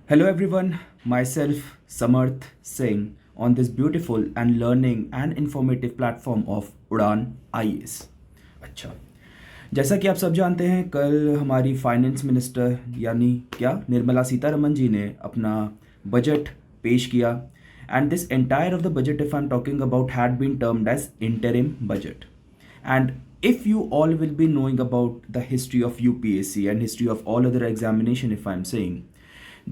Hello everyone, myself Samarth Singh on this beautiful and learning and informative platform of उड़ान IAS. अच्छा, जैसा कि आप सब जानते हैं, कल हमारी फाइनेंस मिनिस्टर यानी क्या निर्मला सीतारमन जी ने अपना बजट पेश किया। And this entire of the budget, if I am talking about, had been termed as interim budget. And if you all will be knowing about the history of UPSC and history of all other examination, if I'm saying,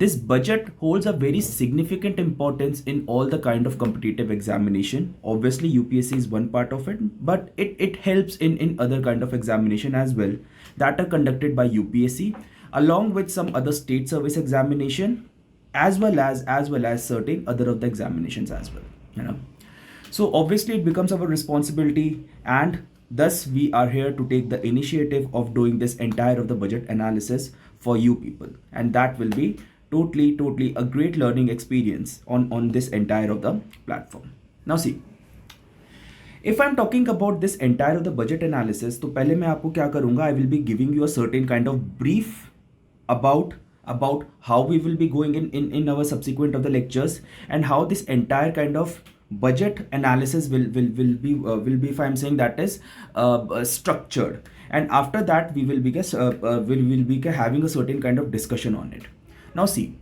this budget holds a very significant importance in all the kind of competitive examination. Obviously, UPSC is one part of it, but it helps in other kind of examination as well that are conducted by UPSC along with some other state service examination as well as certain other of the examinations as well. You know. So obviously it becomes our responsibility, and thus we are here to take the initiative of doing this entire of the budget analysis for you people, and that will be totally a great learning experience on this entire of the platform. Now see, if I'm talking about this entire of the budget analysis, तो पहले मैं आपको क्या करूँगा, I will be giving you a certain kind of brief about how we will be going in our subsequent of the lectures, and how this entire kind of budget analysis will be, if I'm saying, that is structured. And after that we will be having a certain kind of discussion on it. Now see,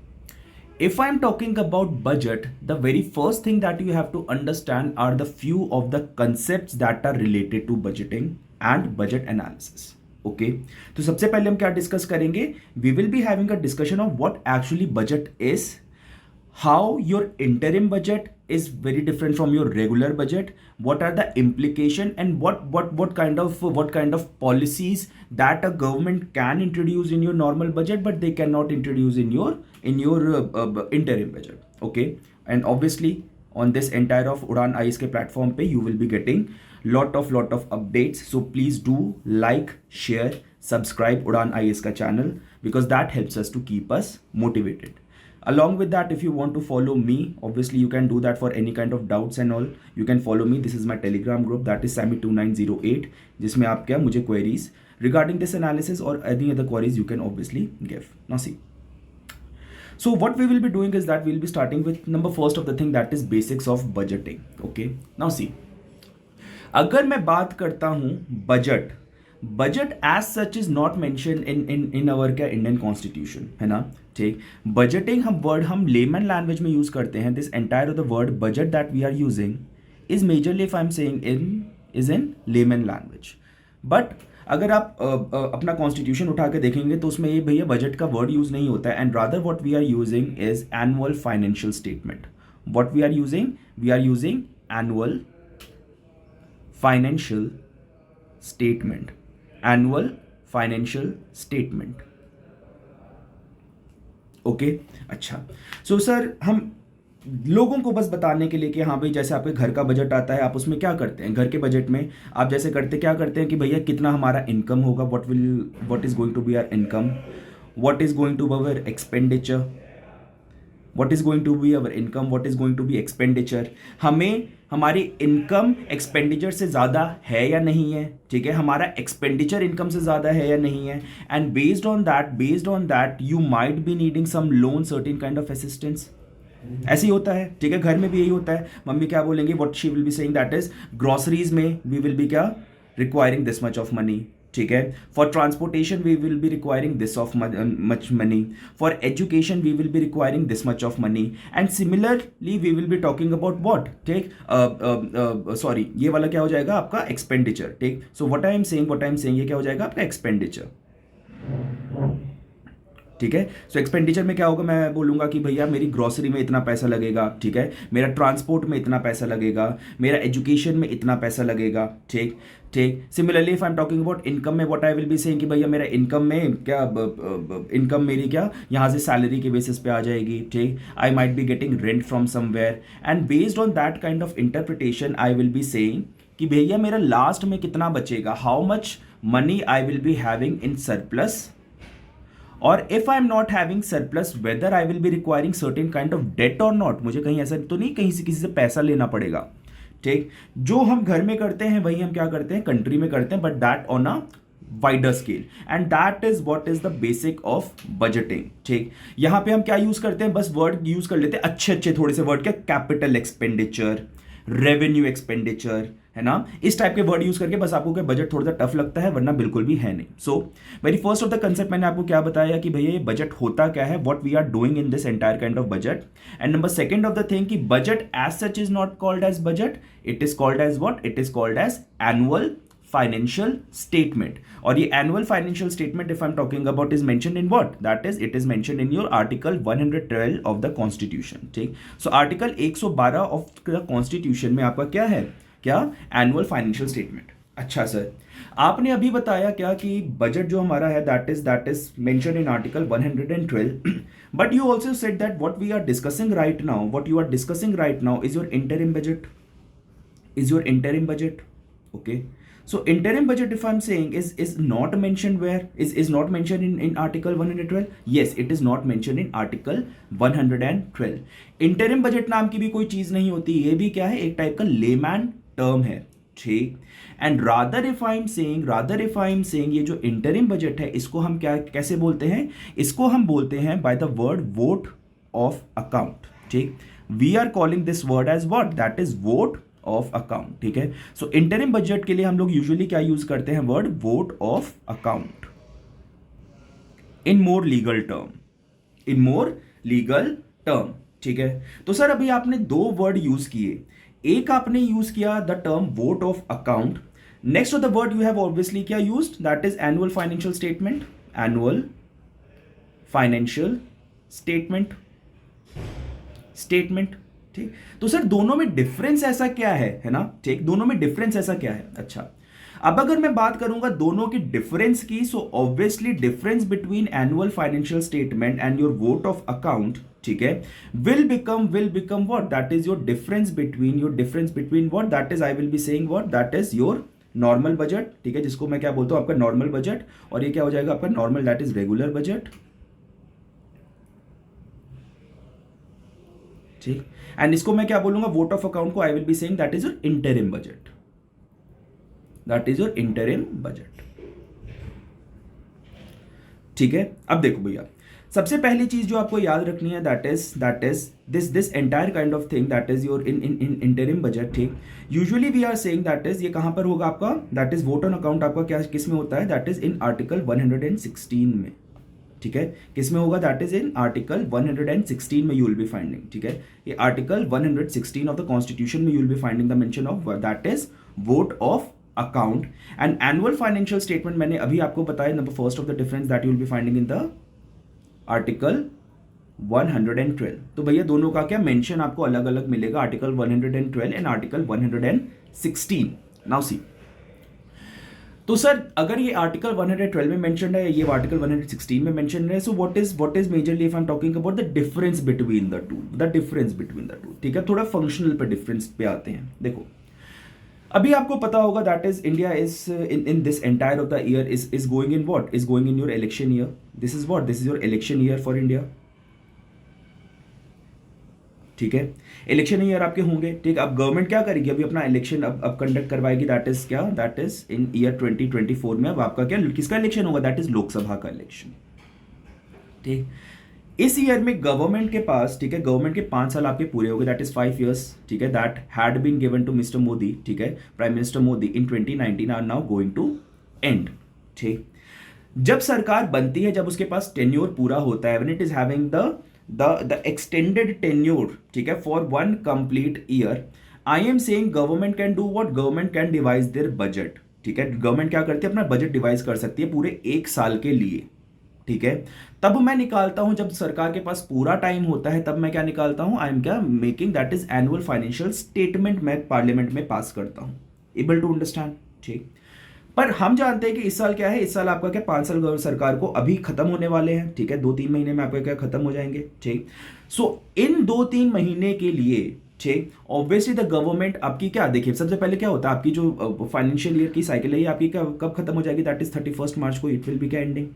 if I'm talking about budget, the very first thing that you have to understand are the few of the concepts that are related to budgeting and budget analysis. Okay, तो सबसे पहले हम क्या discuss करेंगे, we will be having a discussion of what actually budget is, how your interim budget is very different from your regular budget, what are the implication, and what kind of policies that a government can introduce in your normal budget but they cannot introduce in your interim budget. Okay, and obviously on this entire of Udaan IAS के platform पे you will be getting lot of updates, so please do like, share, subscribe Udaan IAS का channel, because that helps us to keep us motivated. Along with that, if you want to follow me, obviously you can do that for any kind of doubts and all. You can follow me. This is my Telegram group, that is Sammy2908, जिसमें आप क्या मुझे queries regarding this analysis or any other queries you can obviously give. Now see, so what we will be doing is that we will be starting with number first of the thing, that is basics of budgeting. Okay, now see, अगर मैं बात करता हूँ budget as such is not mention in our क्या Indian constitution, है ना, ठीक। Budgeting हम लेमन लैंग्वेज में यूज करते हैं। This entire of the word budget that we are using is majorly, if I am saying, in layman language. But अगर आप अपना कॉन्स्टिट्यूशन उठा के देखेंगे तो उसमें ये भैया बजट का वर्ड यूज नहीं होता है, and rather what we are using is annual financial statement. What we are using annual financial statement, annual financial statement. Okay, अच्छा। सो सर, हम लोगों को बस बताने के लिए कि हाँ भाई, जैसे आपके घर का बजट आता है, आप उसमें क्या करते हैं, घर के बजट में आप जैसे क्या करते हैं कि भैया कितना हमारा इनकम होगा, what is going to be our income, what is going to be our expenditure, what is going to be our income, what is going to be expenditure. हमें हमारी इनकम एक्सपेंडिचर से ज़्यादा है या नहीं है, ठीक है, हमारा एक्सपेंडिचर इनकम से ज़्यादा है या नहीं है, and based on that you might be needing some loan, certain kind of assistance. ऐसे ही होता है, ठीक है, घर में भी यही होता है। मम्मी क्या बोलेंगे, what she will be saying, that is groceries में वी विल बी क्या requiring this much of money, ठीक है। For transportation we will be requiring this of much money, for education we will be requiring this much of money, and similarly we will be talking about what, ठीक, sorry, ये वाला क्या हो जाएगा आपका expenditure, ठीक। So what I am saying ये क्या हो जाएगा आपका एक्सपेंडिचर, ठीक है। सो एक्सपेंडिचर में क्या होगा, मैं बोलूँगा कि भैया मेरी ग्रोसरी में इतना पैसा लगेगा, ठीक है, मेरा ट्रांसपोर्ट में इतना पैसा लगेगा, मेरा एजुकेशन में इतना पैसा लगेगा, ठीक ठीक। Similarly if I am talking about income में, what I will be saying कि भैया मेरा इनकम में क्या, इनकम मेरी क्या यहाँ से सैलरी के बेसिस पे आ जाएगी, ठीक। I might be getting rent from somewhere, and based on that kind of interpretation I will be saying कि भैया मेरा लास्ट में कितना बचेगा, how much money I will be having in surplus, और if I am not having surplus, whether I will be requiring certain kind of debt और not. मुझे कहीं ऐसा तो नहीं कहीं से किसी से पैसा लेना पड़ेगा, ठीक। जो हम घर में करते हैं वही हम क्या करते हैं कंट्री में करते हैं, but that on a wider scale, and that is what is the basic of budgeting. ठीक, यहां पे हम क्या यूज करते हैं, बस वर्ड यूज कर लेते हैं अच्छे अच्छे थोड़े से वर्ड, क्या, कैपिटल एक्सपेंडिचर, रेवेन्यू एक्सपेंडिचर, है ना, इस टाइप के वर्ड यूज करके बस आपको क्या बजट थोड़ा सा टफ लगता है, वरना बिल्कुल भी है नहीं। So very first of the concept मैंने आपको क्या बताया कि भैया ये बजट होता क्या है, what we are doing in this entire kind of budget. And number second of the thing कि budget as such is not called as budget, it is called as what, it is called as annual financial statement. और ये annual financial statement if I am talking about is mentioned in what, that is it is mentioned in your article 112 of the constitution. ठीक, so article 112 of the constitution में आपका क्या है, क्या, annual financial statement. अच्छा sir, आपने अभी बताया क्या कि बजट जो हमारा है that is mentioned in article 112, but you also said that what we are discussing right now, what you are discussing right now is your interim budget, is your interim budget. Okay, so interim budget if I'm saying is not mentioned where, is not mentioned in article 112. Yes, it is not mentioned in article 112. interim budget नाम की भी कोई चीज नहीं होती, ये भी क्या है, एक टाइप का लेमैन टर्म है। ठीक, and rather if I am saying ये जो इंटरिम बजट है इसको हम क्या कैसे बोलते हैं, इसको हम बोलते हैं by the word vote of account. ठीक, we are calling this word as what, that is vote of account. ठीक है, सो इंटरिम बजट के लिए हम लोग यूजुअली क्या यूज करते हैं, word vote of account in more legal term. ठीक है, तो सर अभी आपने दो वर्ड यूज किए, एक आपने यूज किया the term vote of account, next of the word you have obviously क्या used, that is annual financial statement, annual financial statement. ठीक, तो सर दोनों में डिफरेंस ऐसा क्या है ना, ठीक, दोनों में डिफरेंस ऐसा क्या है। अच्छा, अब अगर मैं बात करूंगा दोनों की डिफरेंस की, so obviously difference between annual financial statement and your vote of account, ठीक है, will become what, that is your difference between what, that is I will be saying what, that is your normal budget. ठीक है, जिसको मैं क्या बोलता हूं, आपका नॉर्मल बजट, और ये क्या हो जाएगा आपका normal, that is regular budget. ठीक, एंड इसको मैं क्या बोलूंगा, वोट ऑफ अकाउंट को आई will be saying that is your interim budget, ठीक है। अब देखो भैया, सबसे पहली चीज जो आपको याद रखनी है that is this entire kind of thing that is your in interim budget. ठीक, usually we are saying that is ये कहां पर होगा आपका, that is vote on account आपका क्या किस में होता है, दैट इज इन आर्टिकल 116 में। ठीक है, किस में होगा, दैट इज इन आर्टिकल 116 में यू विल बी फाइंडिंग। ठीक है, ये आर्टिकल 116 ऑफ द कॉन्स्टिट्यूशन में you will be finding the mention of that is vote of account and annual financial statement. मैंने अभी आपको बताया number first of the difference that you will be finding in the article 112। तो भैया दोनों का क्या मेंशन आपको अलग अलग मिलेगा, article 112 and article 116। Now see, तो सर अगर ये आर्टिकल 112 में मेंशन है, ये आर्टिकल 116 में मेंशन है, so what is majorly if I am talking about the difference between the two, ठीक है, थोड़ा फंक्शनल पे डिफरेंस पे आते हैं। देखो, अभी आपको पता होगा that is India is in this entire of the year is going in what, is going in your election year. This is your election year for India. ठीक है, इलेक्शन ईयर आपके होंगे। ठीक, अब गवर्नमेंट क्या करेगी, अभी अपना इलेक्शन अब कंडक्ट करवाएगी, दैट इज क्या, दैट इज इन ईयर 2024 में। अब आपका क्या किसका इलेक्शन होगा, दैट इज लोकसभा का इलेक्शन। ठीक, इस ईयर में गवर्नमेंट के पास, ठीक है, गवर्नमेंट के 5 साल आपके पूरे हो गए, दैट इज 5 years। ठीक है, that had been given to mister Modi, ठीक है, prime minister Modi in 2019 are now going to end. ठीक, जब सरकार बनती है, जब उसके पास टेन्योर पूरा होता है, when it is having the extended tenure, ठीक है, for 1 complete year, I am saying government can do what, government can devise their budget. ठीक है, गवर्नमेंट क्या करती है, अपना बजट डिवाइज कर सकती है पूरे 1 साल के लिए। ठीक है, तब मैं निकालता हूं, जब सरकार के पास पूरा टाइम होता है, तब मैं क्या निकालता हूं, आई एम क्या making that is annual financial statement, मैं पार्लियामेंट में पास करता हूं। Able to understand. ठीक, पर हम जानते हैं कि इस साल क्या है, इस साल आपका क्या 5 साल सरकार को अभी खत्म होने वाले हैं। ठीक है, 2-3 महीने में आपका क्या खत्म हो जाएंगे। ठीक, सो इन 2-3 महीने के लिए, ठीक, ऑब्वियसली द गवर्नमेंट आपकी क्या, देखिए सबसे पहले क्या होता है, आपकी जो फाइनेंशियल ईयर की साइकिल है, आपकी कब खत्म हो जाएगी, दैट इज 31 मार्च को इट विल बी क्या एंडिंग।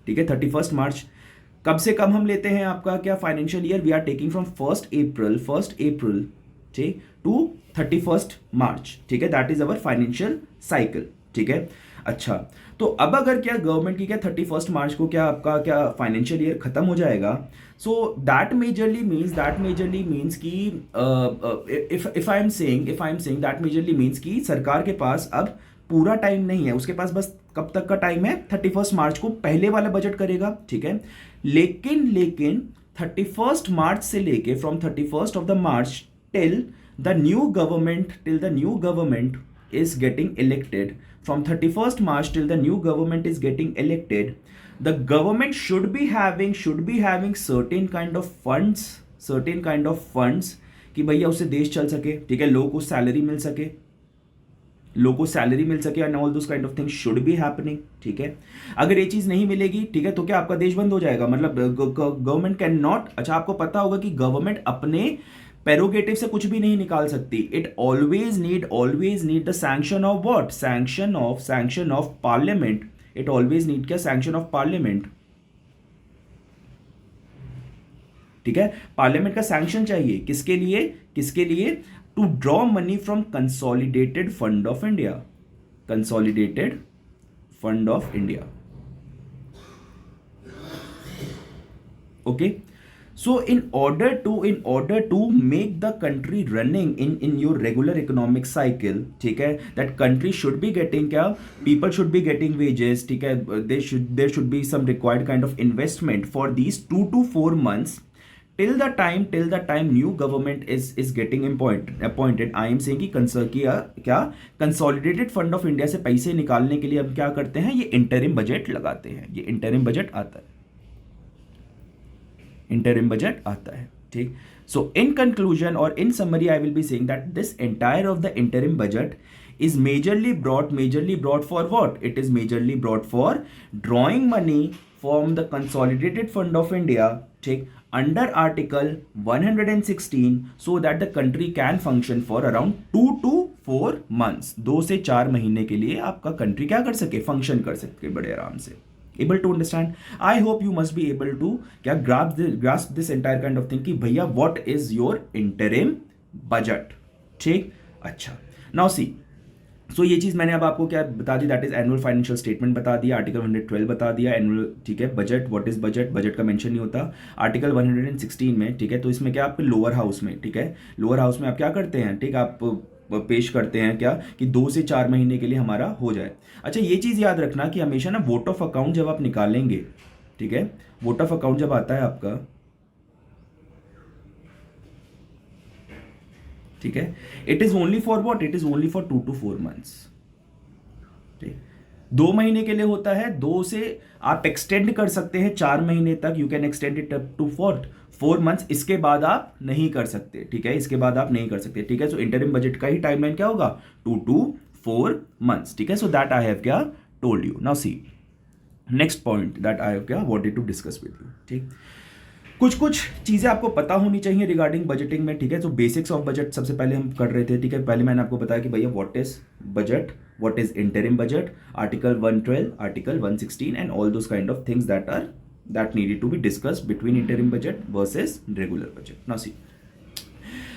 ठीक है, 31 मार्च कब से कब हम लेते हैं आपका क्या financial year, we are taking from 1st April ठीक टू 31st मार्च। ठीक है, that is our financial cycle. ठीक है, अच्छा, तो अब अगर क्या गवर्नमेंट की क्या 31 मार्च को क्या आपका क्या फाइनेंशियल ईयर खत्म हो जाएगा, सो दैट मेजरली मीन्स कि if I am saying that majorly means कि सरकार के पास अब पूरा टाइम नहीं है, उसके पास बस कब तक का टाइम है, 31 मार्च को पहले वाला बजट करेगा, ठीक है। लेकिन 31 मार्च से लेके from 31 of the March till the new government is getting elected, from 31st March till the new government is getting elected, the government should be having certain kind of funds कि भैया उससे देश चल सके, ठीक है, लोगों को सैलरी मिल सके and all those kind of things should be happening, ठीक है। अगर ये चीज नहीं मिलेगी, ठीक है, तो क्या आपका देश बंद हो जाएगा, मतलब गवर्नमेंट कैन नॉट, अच्छा आपको पता होगा कि गवर्नमेंट अपने प्रेरोगेटिव से कुछ भी नहीं निकाल सकती, it always need the sanction of what, sanction of parliament, it always need क्या, सैंक्शन ऑफ पार्लियामेंट, ठीक है। पार्लियामेंट का सैंक्शन चाहिए किसके लिए, to draw money from consolidated fund of India, okay. So in order to make the country running in your regular economic cycle, ठीक है, that country should be getting क्या, people should be getting wages, ठीक है, there should be some required kind of investment for these 2 to 4 months till the time new government is getting appointed. I am saying कि क्या consolidated fund of India से पैसे निकालने के लिए अब क्या करते हैं, ये इंटरिम बजट लगाते हैं, ये इंटरिम बजट आता है, ठीक। सो इन कंक्लूजन और इन summary I will be saying that this entire of the interim budget is majorly brought for what? It is majorly brought for drawing money from the consolidated fund of India, ठीक, under article 116, so that the country can function for around 2 to 4 months, 2 से 4 महीने के लिए आपका country क्या कर सके, function कर सके बड़े आराम से। Able to understand? I hope you must be able to क्या grasp this entire kind of thing कि भैया what is your interim budget, ठीक। अच्छा, now see, so ये चीज मैंने अब आपको क्या बता दी, that is annual financial statement बता दिया, आर्टिकल 112 बता दिया, एनुअल, ठीक है। बजट, व्हाट इज बजट का मेंशन नहीं होता आर्टिकल 116 में, ठीक है। तो इसमें क्या, आपके लोअर हाउस में, ठीक है, लोअर हाउस में आप क्या करते हैं, ठीक, आप पेश करते हैं क्या कि 2 से 4 महीने के लिए हमारा हो जाए। अच्छा, ये चीज़ याद रखना कि हमेशा ना वोट ऑफ अकाउंट जब आप निकालेंगे, ठीक है, वोट ऑफ अकाउंट जब आता है आपका, ठीक है, it is only for what, it is only for 2 to 4 months, ठीक, 2 महीने के लिए होता है, 2 से आप एक्सटेंड कर सकते हैं 4 महीने तक, you can extend it up to 4 months, इसके बाद आप नहीं कर सकते, ठीक है, इसके बाद आप नहीं कर सकते, ठीक है। सो इंटरिम बजट का ही टाइमलाइन क्या होगा, 2 to 4 months, ठीक है। सो दैट आई हैव क्या told you. Now see next point that I have क्या wanted to discuss with you, ठीक। कुछ चीज़ें आपको पता होनी चाहिए रिगार्डिंग बजटिंग में, ठीक है। तो बेसिक्स ऑफ बजट सबसे पहले हम कर रहे थे, ठीक है। पहले मैंने आपको बताया कि भैया what is budget, what is interim budget, article 112, article 116 and all those kind of things that needed to be discussed between interim budget versus regular budget. Now see,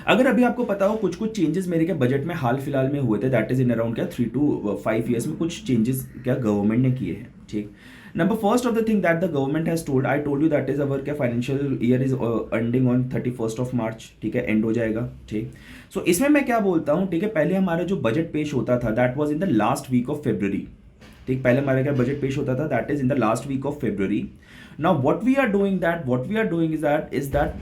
अगर अभी आपको पता हो कुछ चेंजेस मेरे क्या बजट में हाल फिलहाल में हुए थे, दैट इज इन अराउंड क्या 3 to 5 years में कुछ चेंजेस क्या गवर्नमेंट ने किए हैं, ठीक। Number first of the thing that the government has told, I told you that is our क्या financial year is ending on 31st of March, ठीक है, एंड हो जाएगा, ठीक। सो इसमें मैं क्या बोलता हूँ, ठीक है, पहले हमारा जो बजट पेश होता था that was in the last week of February, ठीक, पहले हमारा क्या बजट पेश होता था, that is in the last week of February. Now what we are doing is that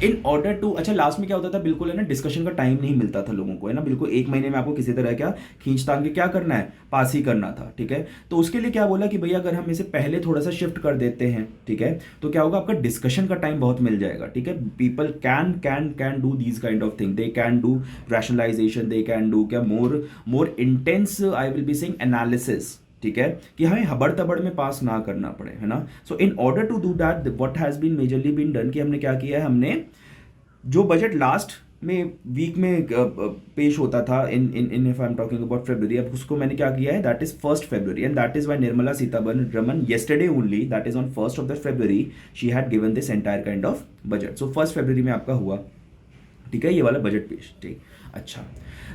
in order to, अच्छा लास्ट में क्या होता था, बिल्कुल है ना, डिस्कशन का टाइम नहीं मिलता था लोगों को, है ना, बिल्कुल 1 महीने में आपको किसी तरह क्या खींचतान के क्या करना है, पास ही करना था, ठीक है। तो उसके लिए क्या बोला कि भैया अगर हम इसे पहले थोड़ा सा शिफ्ट कर देते हैं, ठीक है, तो क्या होगा, आपका डिस्कशन का टाइम बहुत मिल जाएगा, ठीक है। People can do these kind of thing, they can do rationalization, they can do क्या more intense, I will be saying analysis, ठीक है, कि हमें हबड़ तबड़ में पास ना करना पड़े, है ना। So in order to do that what has been majorly been done, कि हमने क्या किया है, हमने जो बजट लास्ट में वीक में पेश होता था in if I am talking about February, अब उसको मैंने क्या किया है, that is 1st February, and that is why Nirmala Sitharaman yesterday only, that is on 1st of February she had given this entire kind of budget. So 1st February में आपका हुआ, ठीक है, ये वाला बजट पेश, ठीक। अच्छा,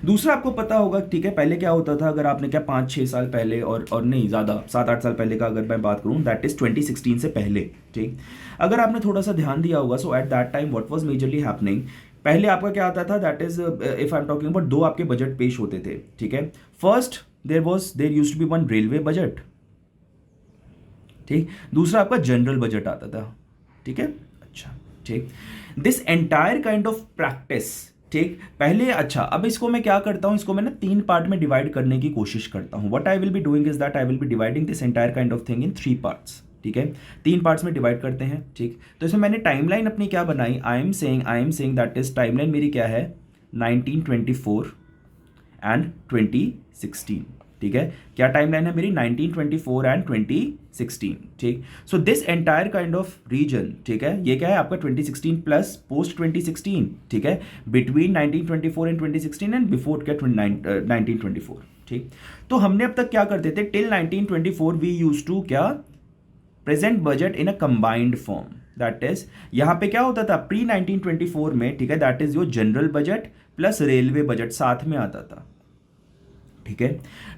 दूसरा आपको पता होगा, ठीक है, पहले क्या होता था, अगर आपने क्या 5-6 साल पहले और नहीं ज़्यादा 7-8 साल पहले का अगर मैं बात करूँ, दैट इज़ 2016 से पहले, ठीक, अगर आपने थोड़ा सा ध्यान दिया होगा, so at that time what was majorly happening, पहले आपका क्या आता था, that is if I am talking about, दो आपके बजट पेश होते थे, ठीक है। First there used to be one railway budget, ठीक, दूसरा आपका जनरल बजट आता था, ठीक है। अच्छा, ठीक, this entire kind of practice, ठीक, पहले, अच्छा, अब इसको मैं क्या करता हूं, इसको मैं ना 3 पार्ट में डिवाइड करने की कोशिश करता हूं। What I will be doing is that I will B dividing this entire kind of thing in 3 parts, ठीक है, 3 पार्ट्स में डिवाइड करते हैं, ठीक। तो इसमें मैंने टाइमलाइन अपनी क्या बनाई, आई am saying that is timeline मेरी क्या है, 1924 एंड 2016, ठीक है। क्या टाइमलाइन है मेरी, 1924 एंड 2016, ठीक। So this entire kind of reason, ठीक है, ये क्या है आपका 2016 प्लस पोस्ट 2016, ठीक है, बिटवीन 1924 एंड 2016 एंड बिफोर क्या 1924, ठीक। तो हमने अब तक क्या करते थे, टिल 1924 वी यूज टू क्या present budget in a combined form, that is यहां पे क्या होता था प्री 1924 में, ठीक है, that is your general budget plus railway budget साथ में आता था, ठीक है।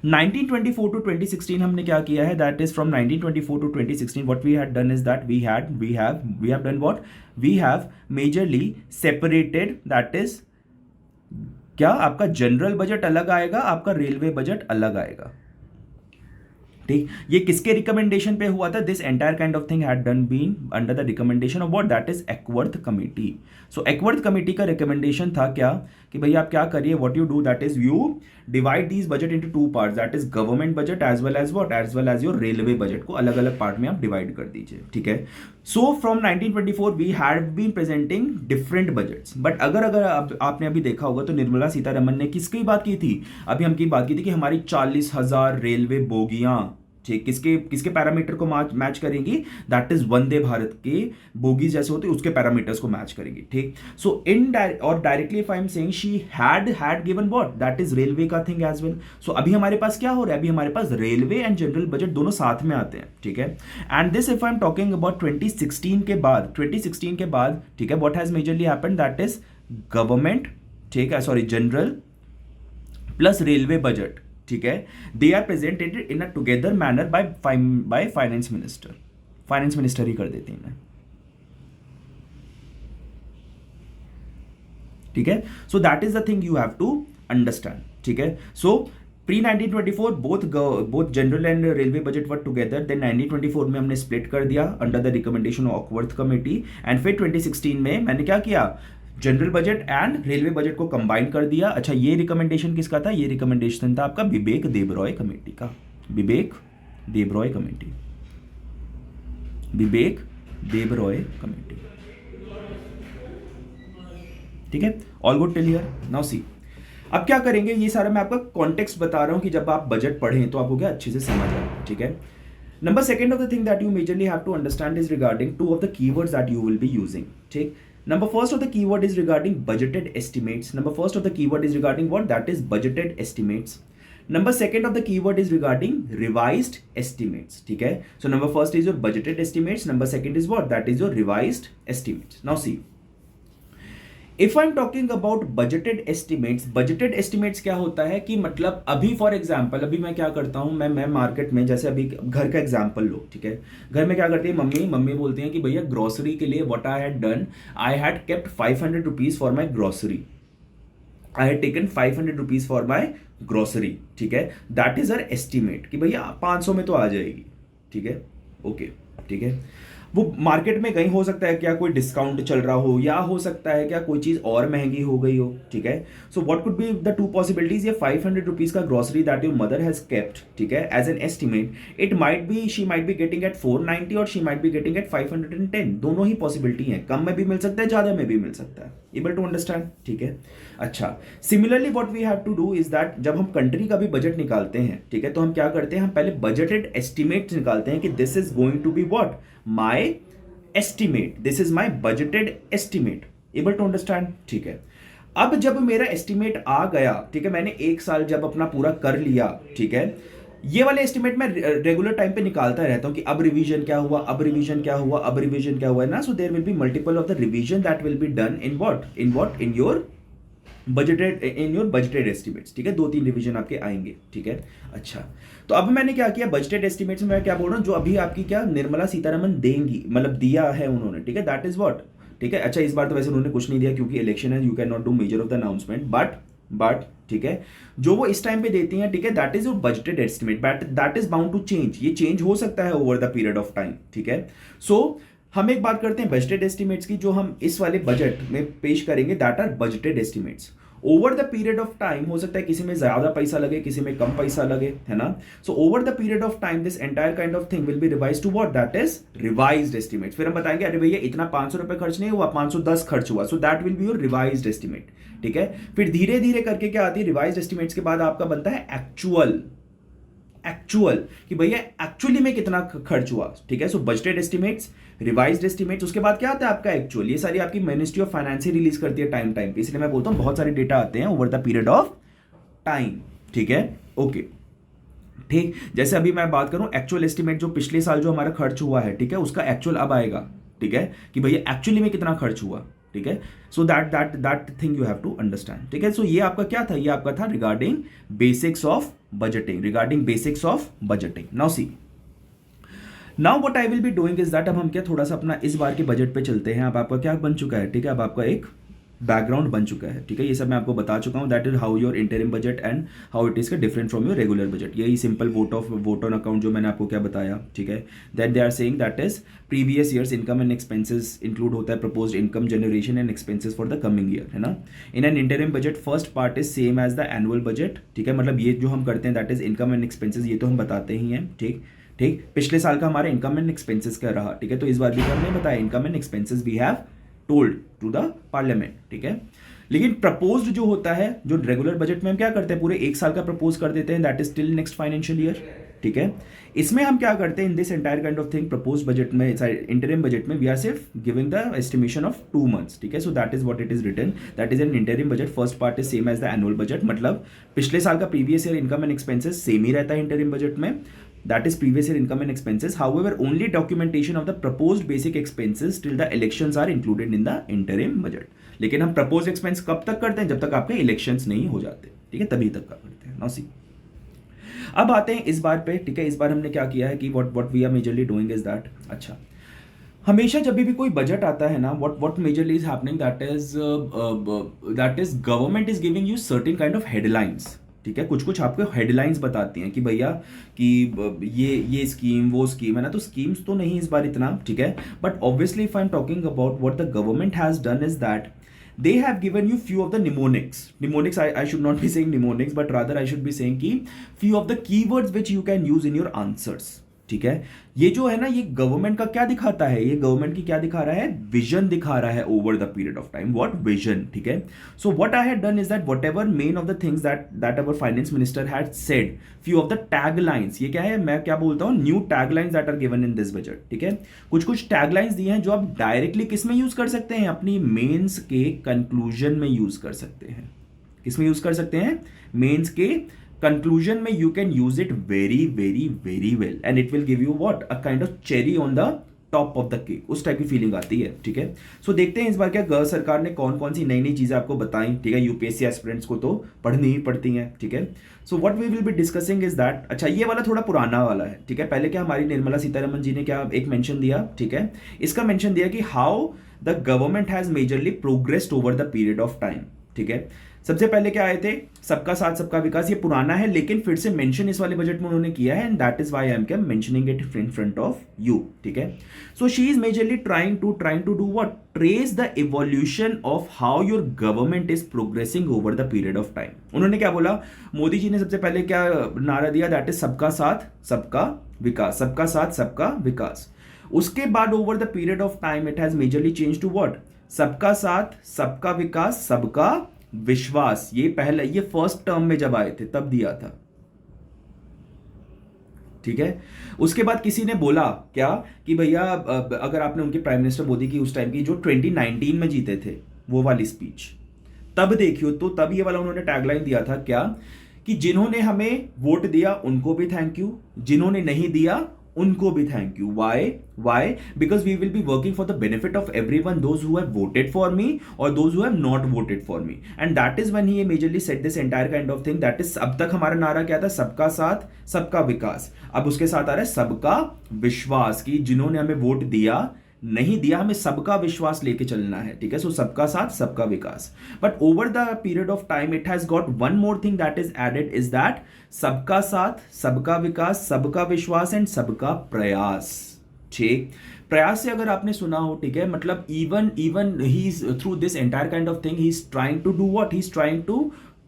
1924 टू 2016 हमने क्या किया है, that is from 1924 to 2016 what we had done is that we have done what, we have majorly separated, that is क्या आपका जनरल बजट अलग आएगा, आपका रेलवे बजट अलग आएगा, ठीक। ये किसके रिकमेंडेशन पे हुआ था, this entire kind of thing had done been under the recommendation of what, that is Acworth committee. So Acworth committee का रिकमेंडेशन था क्या, कि भैया आप क्या करिए, what you do, that is you divide these budget into 2 parts, that is government budget as well as what, as well as your railway budget को अलग अलग पार्ट में आप डिवाइड कर दीजिए, ठीक है। So from 1924 we had been presenting different budgets, but अगर आपने अभी देखा होगा तो निर्मला सीतारमन ने किसकी बात की थी, अभी हम की बात की थी कि हमारी 40,000 रेलवे बोगियां, ठीक, किसके पैरामीटर को मैच करेंगी, दैट इज वंदे भारत के बोगी जैसे होते उसके पैरामीटर्स को मैच करेंगी, ठीक। सो और directly if I am saying she had given what, that is railway का थिंग एज वेल। सो अभी हमारे पास क्या हो रहा है, अभी हमारे पास रेलवे एंड जनरल बजट दोनों साथ में आते हैं, ठीक है। And this if I am talking about 2016 के बाद, ठीक है, what has majorly happened, that is government, ठीक है, sorry, general plus railway budget, ठीक है, दे are presented in a together manner by finance minister ही कर देते हैं, ठीक है। So that is the thing you have to understand, ठीक है। So pre 1924 both general and railway budget were together, then 1924 में हमने स्प्लिट कर दिया under the recommendation of Acworth committee, and फिर 2016 में मैंने क्या किया, general budget and railway budget को कंबाइन कर दिया। अच्छा, ये रिकमेंडेशन किसका था, ये रिकमेंडेशन था आपका विवेक देबरॉय कमेटी का, विवेक देबरॉय कमेटी, ठीक है। All good till here, now see, अब क्या करेंगे, ये सारा मैं आपका कॉन्टेक्स्ट बता रहा हूं कि जब आप बजट पढ़ें तो आपको क्या अच्छे से समझ आए, ठीक है। Number second of the thing that you majorly have to understand is regarding 2 of the keywords that you will be using, ठीक। Number first of the keyword is regarding budgeted estimates. Number first of the keyword is regarding what? That is budgeted estimates. Number second of the keyword is regarding revised estimates. ठीक है? So number first is your budgeted estimates. Number second is what? That is your revised estimates. Now see. If I am talking about budgeted estimates क्या होता है कि मतलब अभी for example, अभी मैं क्या करता हूँ, मैं मार्केट में, जैसे अभी घर का एग्जाम्पल लो, ठीक है, घर में क्या करती है मम्मी बोलती हैं कि भैया ग्रोसरी के लिए what I had done, I had kept 500 rupees for my grocery, I had taken 500 rupees for my grocery, ठीक है, दैट इज अर एस्टिमेट कि भैया 500 में तो आ जाएगी, ठीक है, ओके, ठीक है। वो मार्केट में गई, हो सकता है क्या कोई डिस्काउंट चल रहा हो, या हो सकता है क्या कोई चीज और महंगी हो गई हो, ठीक है। So what could be the 2 possibilities, ये 500 रुपीज का grocery that your mother has kept, ठीक है, as an estimate, it might be she might be getting at 490 और she might be getting at 510, दोनों ही पॉसिबिलिटी है, कम में भी मिल सकता है, ज्यादा में भी मिल सकता है, एबल टू अंडरस्टैंड, ठीक है। अच्छा, similarly what we have to do is that जब हम कंट्री का भी बजट निकालते हैं, ठीक है, तो हम क्या करते हैं, हम पहले बजटेड एस्टिमेट निकालते हैं कि this is going to be what, my estimate, this is my budgeted estimate, able to understand, ठीक है। अब जब मेरा एस्टिमेट आ गया, ठीक है, मैंने एक साल जब अपना पूरा कर लिया, ठीक है, ये वाले एस्टिमेट मैं रेगुलर टाइम पे निकालता रहता हूं कि अब रिवीजन क्या हुआ, अब रिवीजन क्या हुआ, अब रिवीजन क्या हुआ है ना। So there will be multiple of the revision that will be done in what, in your budgeted in your budgeted estimates, ठीक है, 2-3 रिवीजन आपके आएंगे, ठीक है। अच्छा, तो अब मैंने क्या किया, बजटेड एस्टिमेट्स में मैं क्या बोल रहा हूँ, जो अभी आपकी क्या निर्मला सीतारमन देंगी, मतलब दिया है उन्होंने, ठीक है, दैट इज व्हाट, ठीक है। अच्छा, इस बार तो वैसे उन्होंने कुछ नहीं दिया क्योंकि इलेक्शन है, you can not do measure of the announcement, but ठीक है, जो वो इस टाइम पे देती हैं, ठीक है, that is your budgeted estimate, but that is bound to change, ये चेंज हो सकता है over the period of time, ठीक है। सो हम एक बात करते हैं बजटेड एस्टिमेट्स की, जो हम इस वाले बजट में पेश करेंगे, that are budgeted estimates over the period of time. हो सकता है किसी में ज्यादा पैसा लगे, किसी में कम पैसा लगे, है ना। So over the period of time this entire kind of thing will be revise to what, that is revised estimate. फिर हम बताएंगे अरे भैया इतना 500 रुपए खर्च नहीं हुआ, 510 खर्च हुआ, so that will be your revised estimate, ठीक है। फिर धीरे धीरे करके क्या आती है, रिवाइज्ड एस्टिमेट्स के बाद आपका बनता है एक्चुअल कि भैया एक्चुअली में कितना खर्च हुआ, ठीक है। सो बजटेड एस्टिमेट्स, रिवाइज्ड एस्टिमेट्स, उसके बाद क्या आता है आपका एक्चुअल। ये सारी आपकी ministry of finance he release करती है टाइम टाइम पे, इसलिए मैं बोलता हूं बहुत सारे डेटा आते हैं over the period of time, ठीक है, ओके, ठीक। जैसे अभी मैं बात करूं एक्चुअल एस्टिमेट, जो पिछले साल जो हमारा खर्च हुआ है, ठीक है, उसका एक्चुअल अब आएगा, ठीक है, कि भैया एक्चुअली में कितना खर्च हुआ, ठीक है। So that thing you have to understand, ठीक है। सो ये आपका क्या था, ये आपका था regarding basics of budgeting, now see, now what I will be doing is that, अब हम क्या थोड़ा सा अपना इस बार के बजट पे चलते हैं। अब आपका क्या बन चुका है, ठीक है, अब आपका एक बैकग्राउंड बन चुका है, ठीक है, ये सब मैं आपको बता चुका हूँ, that is how your interim budget and how it is का different from your regular budget. यही सिंपल वोट ऑन अकाउंट जो मैंने आपको क्या बताया, ठीक है, that they are saying that is previous years income and expenses include होता है proposed income generation and expenses for the coming year, है ना। In an interim budget first part is same as the annual budget, ठीक है, मतलब ये जो हम करते हैं that is income and expenses, ये तो हम बताते ही हैं, ठीक ठीक। पिछले साल का हमारा इनकम एंड एक्सपेंसेस क्या रहा, ठीक है, तो इस बार भी हमने बताया income and expenses we have told to the parliament, ठीक है। लेकिन प्रपोज्ड जो होता है, जो रेगुलर बजट में हम क्या करते हैं, पूरे एक साल का प्रपोज कर देते हैं, that is till next financial year, ठीक है। इसमें हम क्या करते हैं, in this entire kind of thing propose budget में, इंटरिम बजट में वी आर सिर्फ giving the estimation of 2 months, ठीक है। So that is what it is written, that is an interim budget, first part is same as the annual budget, मतलब पिछले साल का previous year income and expenses same ही रहता है interim budget में, that is previous year income and expenses. However, only documentation of the proposed basic expenses till the elections are included in the interim budget. लेकिन हम proposed expense कब तक करते हैं, जब तक आपके elections नहीं हो जाते, ठीक है, तभी तक का करते हैं। Now see, अब आते हैं इस बार पे, ठीक है। इस बार हमने क्या किया है कि what we are majorly doing is that, अच्छा, हमेशा जब भी कोई बजट आता है ना, what majorly is happening, that is government is giving you certain kind of headlines, ठीक है। कुछ आपको हेडलाइंस बताती हैं कि भैया कि ये स्कीम वो स्कीम है ना, तो स्कीम्स तो नहीं इस बार इतना, ठीक है, but obviously if I am talking about what the government has done is that they have given you few of the mnemonics. I should not be saying mnemonics, but rather I should be saying कि few of the keywords which you can use in your answers, ठीक है। ये जो है ना, ये government का क्या दिखाता है, ये गवर्नमेंट की क्या दिखा रहा है, विजन दिखा रहा है over the period of time, what vision, ठीक है। So what I had done is that whatever main of the thing that our finance minister had said, few of the tag lines, ये क्या है, मैं क्या बोलता हूँ, new tag lines that are given in this budget, ठीक है। कुछ टैग लाइन्स दिए हैं जो आप डायरेक्टली किस में यूज कर सकते हैं, अपनी मेन्स के कंक्लूजन में यूज कर सकते हैं। किसमें यूज कर सकते हैं, मेन्स के कंक्लूजन में you can use it very very very well and it will give you what, a kind of cherry on the top of the cake, उस टाइप की फीलिंग आती है, ठीक है। सो देखते हैं इस बार क्या सरकार ने कौन कौन सी नई नई चीजें आपको बताई, ठीक है। यूपीएससी एस्पिरेंट्स को तो पढ़नी ही पड़ती हैं, ठीक है। So what we will be discussing is that, अच्छा ये वाला थोड़ा पुराना वाला है, ठीक है। पहले क्या हमारी निर्मला सीतारमन जी ने क्या एक मेंशन दिया, ठीक है, इसका मेंशन दिया कि how the government has majorly progressed over the period of time, ठीक है। सबसे पहले क्या आए थे, सबका साथ सबका विकास, ये पुराना है लेकिन फिर से मेंशन इस वाले बजट में उन्होंने किया है, and that is why I am mentioning it in front of you, ठीक है। So she is majorly trying to do what, trace the evolution of how your government is progressing over the period of time. उन्होंने क्या बोला, मोदी जी ने सबसे पहले क्या नारा दिया, दैट इज सबका साथ सबका विकास, सबका साथ सबका विकास। उसके बाद over the period of time it has majorly change to what, सबका साथ सबका विकास सबका विश्वास। ये पहले, ये फर्स्ट टर्म में जब आए थे तब दिया था, ठीक है। उसके बाद किसी ने बोला क्या कि भैया अगर आपने उनके प्राइम मिनिस्टर मोदी की उस टाइम की जो 2019 में जीते थे वो वाली स्पीच तब देखियो, तो तब ये वाला उन्होंने टैगलाइन दिया था क्या, कि जिन्होंने हमें वोट दिया उनको भी थैंक यू, जिन्होंने नहीं दिया उनको भी thank you. Why because we will be working for the benefit of everyone, those who have voted for me और those who have not voted for me. And that is when he majorly set this entire kind of thing. That is, अब तक हमारा नारा क्या था? सबका साथ सबका विकास. अब उसके साथ आ रहा है सबका विश्वास, की जिन्होंने हमें वोट दिया नहीं दिया, हमें सबका विश्वास लेके चलना है. ठीक है, सो सबका साथ सबका विकास. But over the period of time it has got one more thing that is added, is that सबका साथ सबका विकास, सबका विश्वास एंड सबका प्रयास. ठीक, प्रयास से अगर आपने सुना हो, ठीक है, मतलब even he is through this entire kind of thing he is trying to do what, he is trying to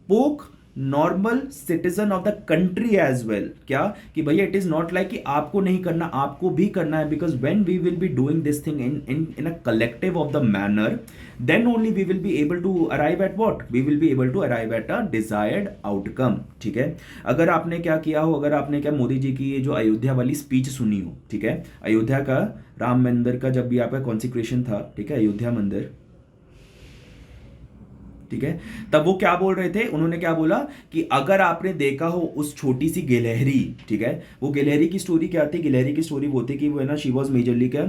poke normal citizen of the country as well. क्या कि भैया इट इज नॉट लाइक कि आपको नहीं करना, आपको भी करना है. Because when we will be doing this thing in a collective of the manner, then only we will be able to arrive at what, we will be able to arrive at a desired outcome. ठीक है, अगर आपने क्या किया हो, अगर आपने क्या मोदी जी की ये जो अयोध्या वाली स्पीच सुनी हो, ठीक है, अयोध्या का राम मंदिर का जब भी आपका कॉन्सिक्रेशन था, ठीक है, अयोध्या मंदिर, ठीक है, तब वो क्या बोल रहे थे, उन्होंने क्या बोला कि अगर आपने देखा हो उस छोटी सी गिलहरी, ठीक है, वो गिलहरी की स्टोरी क्या थी? गिलहरी की स्टोरी वो थी कि वो है ना, शी वॉज मेजरली क्या,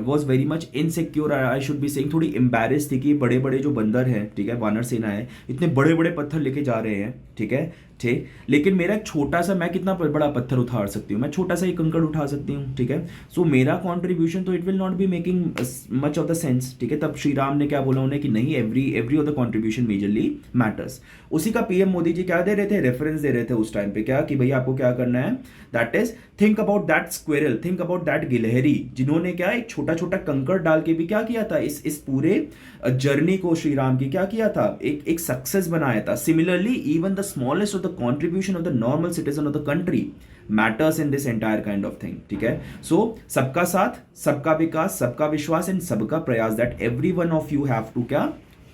was very much insecure, I should be saying, थोड़ी एम्बेरेस थी कि बड़े बड़े जो बंदर हैं, ठीक है, वानर सेना है, इतने बड़े बड़े पत्थर लेके जा रहे हैं, ठीक है, ठीक, लेकिन मेरा एक छोटा सा, मैं कितना बड़ा पत्थर उठा सकती हूँ, मैं छोटा सा एक कंकड़ उठा सकती हूँ, ठीक है, सो मेरा कॉन्ट्रीब्यूशन तो it will not be making much of the sense. ठीक है, तब श्री राम ने क्या बोला उन्हें कि नहीं, every of the contribution majorly matters. उसी का पीएम मोदी जी क्या दे रहे थे, रेफरेंस दे रहे थे उस टाइम पे, क्या कि भैया आपको क्या करना है, that is think about that squirrel, think about that गिलहरी, जिन्होंने क्या एक छोटा छोटा कंकड़ डाल के भी क्या किया था, इस पूरे जर्नी को श्री राम की क्या किया था, एक सक्सेस बनाया था. Similarly even the smallest of the contribution of the normal citizen of the country matters in this entire kind of thing. ठीक है, सो सबका साथ सबका विकास, सबका विश्वास एंड सबका प्रयास, that every one of you have to क्या,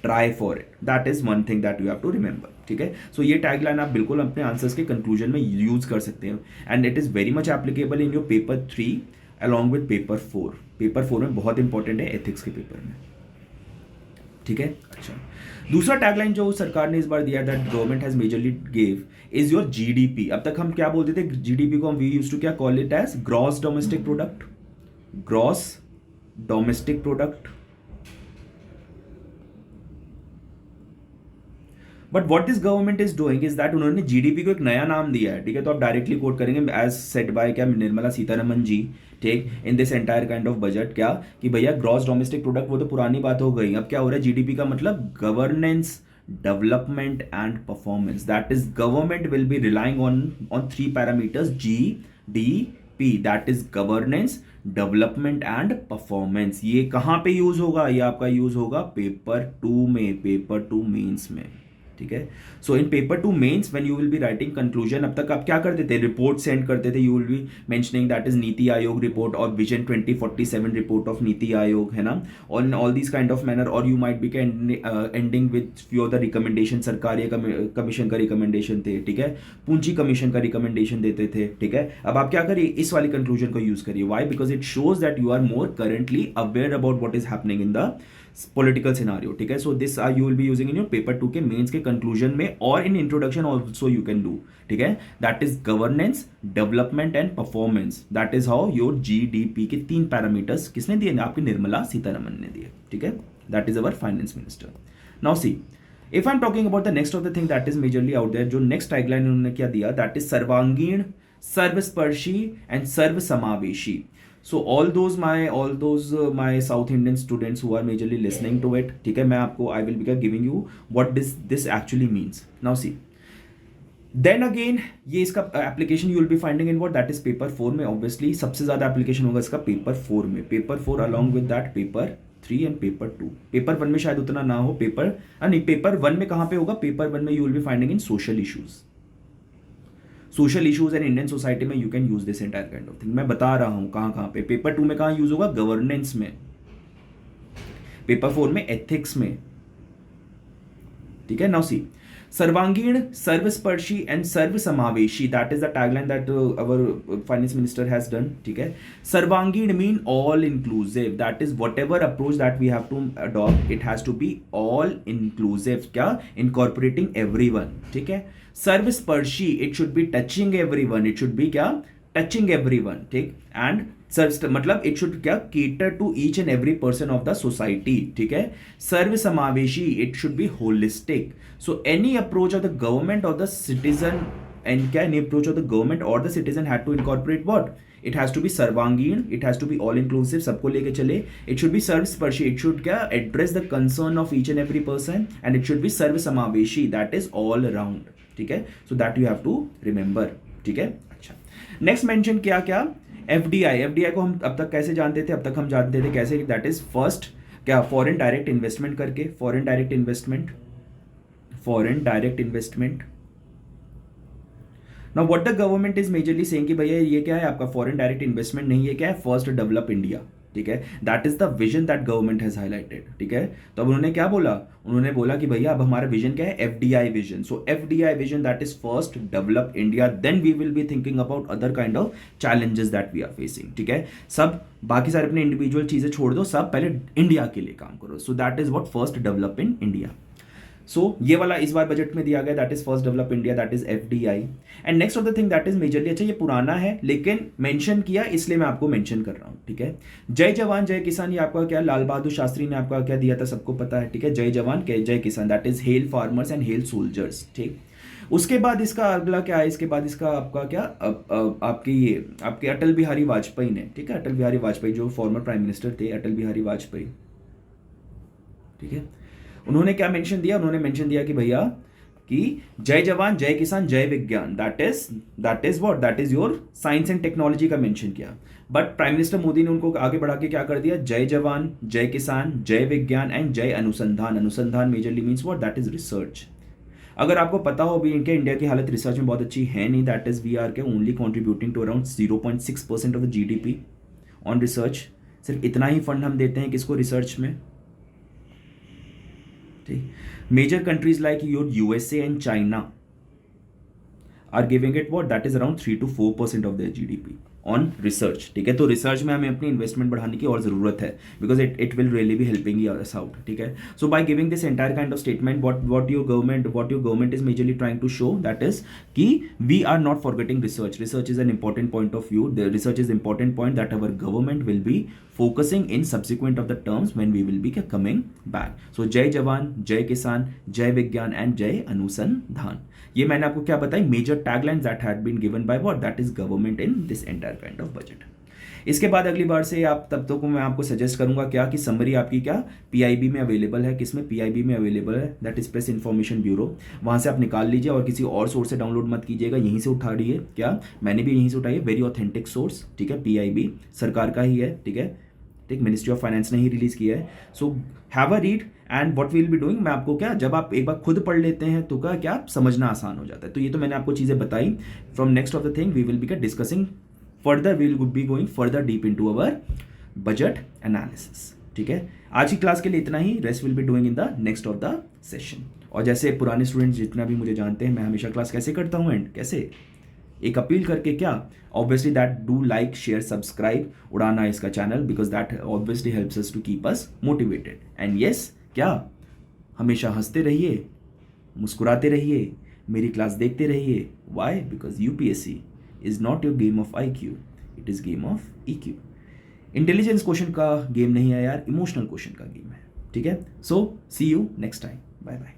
try for it. That is one thing that you have to remember. ठीक है, सो ये टैगलाइन आप बिल्कुल अपने आंसर्स के कंक्लूजन में यूज कर सकते हैं, and it is very much applicable in your paper 3 along with paper 4. Paper 4 में बहुत इंपॉर्टेंट है, एथिक्स के पेपर में. ठीक है, अच्छा, दूसरा टैगलाइन जो सरकार ने इस बार दिया, that government has majorly give, is your GDP. अब तक हम क्या बोलते थे, जीडीपी को हम वी यूज्ड टू क्या call it as gross domestic product, gross domestic product. But what this government is doing is that उन्होंने जीडीपी को एक नया नाम दिया है. ठीक है, तो आप डायरेक्टली कोट करेंगे एज सेट बाय क्या, निर्मला सीतारमन जी, ठीक, इन this entire kind of budget, क्या कि भैया ग्रॉस डोमेस्टिक प्रोडक्ट वो तो पुरानी बात हो गई. अब क्या हो रहा है, जीडीपी का मतलब governance, development and performance. That is government will B relying on 3 parameters, GDP, that is governance, development and performance. ये कहाँ पे यूज होगा, ये आपका यूज होगा पेपर 2 में, पेपर 2 मेंस में. ठीक है, so in paper 2 mains when you will be writing conclusion, अब तक आप क्या करते थे, रिपोर्ट सेंड करते थे, you will B mentioning that is NITI Aayog report और vision 2047 report of NITI Aayog, है ना, और all this kind of manner, और you might be ending with few of the recommendation. सरकार या कमीशन का रिकमेंडेशन थे, ठीक है, पूंजी कमीशन का रिकमेंडेशन देते थे. ठीक है, अब आप क्या करिए, इस वाली कंक्लूजन को यूज करिए. Why, because it shows that you are more currently aware about what is happening in the political scenario. ठीक है, so this you will be using in your paper 2 के मेंस के कंक्लूजन में, और in introduction also you can do. ठीक है, that is governance, development and performance. That is how your GDP के 3 parameters किसने दिए, आपकी निर्मला सीतारमन ने दिए. ठीक है, that is our finance minister. Now see, if I am talking about the next of the thing that is majorly out there, जो next tagline उन्होंने क्या दिया, दैट इज सर्वांगीण, सर्वस्पर्शी एंड सर्वसमावेशी. So all those my South Indian students who are majorly listening to it, ठीक है, मैं आपको I will be giving you what this actually means. Now see, then again ये इसका application you will be finding in what, that is paper 4 में. obviously सबसे ज़्यादा application होगा इसका पेपर 4 में, paper 4 along with that paper 3 and paper 2. Paper 1 में शायद उतना ना हो, पेपर 1 में कहाँ पे होगा, पेपर 1 में you will be finding in social issues, social issues and Indian society में you can use this entire kind of thing. मैं बता रहा हूं कहां पे. पेपर 2 में कहां यूज होगा, गवर्नेंस में. पेपर 4 में एथिक्स में. ठीक है, नाउ सी, सर्वांगीण, सर्वस्पर्शी एंड सर्वसमावेशी, that is the tagline that our finance minister has done. ठीक है, सर्वांगीण mean all inclusive, that is whatever approach that we have to adopt, it has to be all inclusive, क्या, incorporating everyone. ठीक है, सर्वस्पर्शी, it should be touching everyone, it should be क्या, touching everyone, ठीक, and सर्व मतलब it should क्या cater to each and every person of the society, ठीक है, सर्व समावेशी, it should be holistic. So any approach of the government और द सिटीजन एंड क्या any approach of the government और the citizen had to incorporate what, it has to be सर्वांगीण, it has to be all inclusive, सबको लेके चले, it should be सर्वस्पर्शी, it should क्या address the concern of each and every person, and it should be सर्व समावेशी, that is all around, ठीक है. So that you have to remember, ठीक है. अच्छा, नेक्स्ट मेंशन क्या क्या, एफडीआई. एफडीआई को हम अब तक कैसे जानते थे, अब तक हम जानते थे कैसे, दैट इज फर्स्ट क्या फॉरेन डायरेक्ट इन्वेस्टमेंट करके, foreign direct investment, foreign direct investment. Now what the government is majorly saying कि भैया ये क्या है आपका फॉरेन डायरेक्ट इन्वेस्टमेंट नहीं है, क्या है फर्स्ट डेवलप इंडिया, ठीक है. That is the vision that government has highlighted, ठीक है. तो अब उन्होंने क्या बोला, उन्होंने बोला कि भैया अब हमारा विजन क्या है, FDI vision. So FDI vision that is first develop India, then we will be thinking about other kind of challenges that we are facing, ठीक है. सब बाकी सारे अपने इंडिविजुअल चीजें छोड़ दो, सब पहले इंडिया के लिए काम करो. So that is what first develop in India. So ये वाला इस बार बजट में दिया गया, that is first develop India, that is FDI. And next of the thing that is majorly, अच्छा ये पुराना है लेकिन मेंशन किया इसलिए मैं आपको मेंशन कर रहा हूं, ठीक है. जय जवान जय किसान, ये आपका क्या लाल बहादुर शास्त्री ने आपका क्या दिया था, सबको पता है, ठीक है. जय जवान जय किसान, that is hello farmers and hell soldiers, ठीक. उसके बाद इसका अगला क्या है, इसके बाद इसका आपका क्या आपकी ये आपके अटल बिहारी वाजपेयी ने, ठीक है, अटल बिहारी वाजपेयी जो फॉर्मर प्राइम मिनिस्टर थे, अटल बिहारी वाजपेयी, ठीक है. उन्होंने क्या मेंशन दिया, उन्होंने मेंशन दिया कि भैया कि जय जवान जय किसान जय विज्ञान, that is what, that is your science and technology का मेंशन किया. बट प्राइम मिनिस्टर मोदी ने उनको आगे बढ़ा के क्या कर दिया, जय जवान जय किसान जय विज्ञान एंड जय अनुसंधान. अनुसंधान majorly means what, that is research. अगर आपको पता हो भी इनके इंडिया की हालत रिसर्च में बहुत अच्छी है नहीं, दैट इज वी आर के only contributing to around 0.6% of the GDP on research. सिर्फ इतना ही फंड हम देते हैं किसको, रिसर्च में. Major countries like your USA and China are giving it what, that is around 3 to 4% of their GDP on research, ठीक है. तो रिसर्च में हमें अपनी इन्वेस्टमेंट बढ़ाने की और ज़रूरत है, because it will really be helping us out, ठीक है. So by giving this entire kind of statement, what your government is majorly trying to show, that is कि we are not forgetting research. Research is an important point of view, the research is important point that our government will be focusing in subsequent of the terms when we will be coming back. So जय जवान जय किसान जय विज्ञान and जय अनुसंधान, ये मैंने आपको क्या बताई, major taglines that had been given by what, that is government in this entire kind of budget. इसके बाद अगली बार से आप तब तक मैं आपको सजेस्ट करूंगा क्या कि समरी आपकी क्या पीआईबी में अवेलेबल है, किसमें पीआईबी में अवेलेबल है, that is press information bureau. वहां से आप निकाल लीजिए और किसी और सोर्स से डाउनलोड मत कीजिएगा, यहीं से उठाइए. क्या मैंने भी यहीं से उठाई है, वेरी ऑथेंटिक सोर्स, ठीक है. पीआईबी सरकार का ही है, ठीक है, ठीक, मिनिस्ट्री ऑफ फाइनेंस ने ही रिलीज किया है. So have a read and what we will be doing, मैं आपको क्या जब आप एक बार खुद पढ़ लेते हैं तो क्या समझना आसान हो जाता है. तो ये तो मैंने आपको चीज़ें बताई. From next of the thing we will be discussing further, we will be going further deep into our budget analysis, ठीक है. आज की क्लास के लिए इतना ही, rest will be doing in the next of the session. और जैसे पुराने स्टूडेंट्स जितना भी मुझे जानते हैं, मैं हमेशा क्लास कैसे करता हूँ एंड कैसे, एक अपील करके क्या, obviously that do like share subscribe Udaan IAS का channel, because that obviously helps us to keep us motivated. And yes क्या, हमेशा हंसते रहिए, मुस्कुराते रहिए, मेरी क्लास देखते रहिए. Why, because UPSC is not your game of IQ, it is game of EQ. Intelligence question का गेम नहीं है यार, इमोशनल क्वेश्चन का गेम है, ठीक है. So see you next time, bye bye.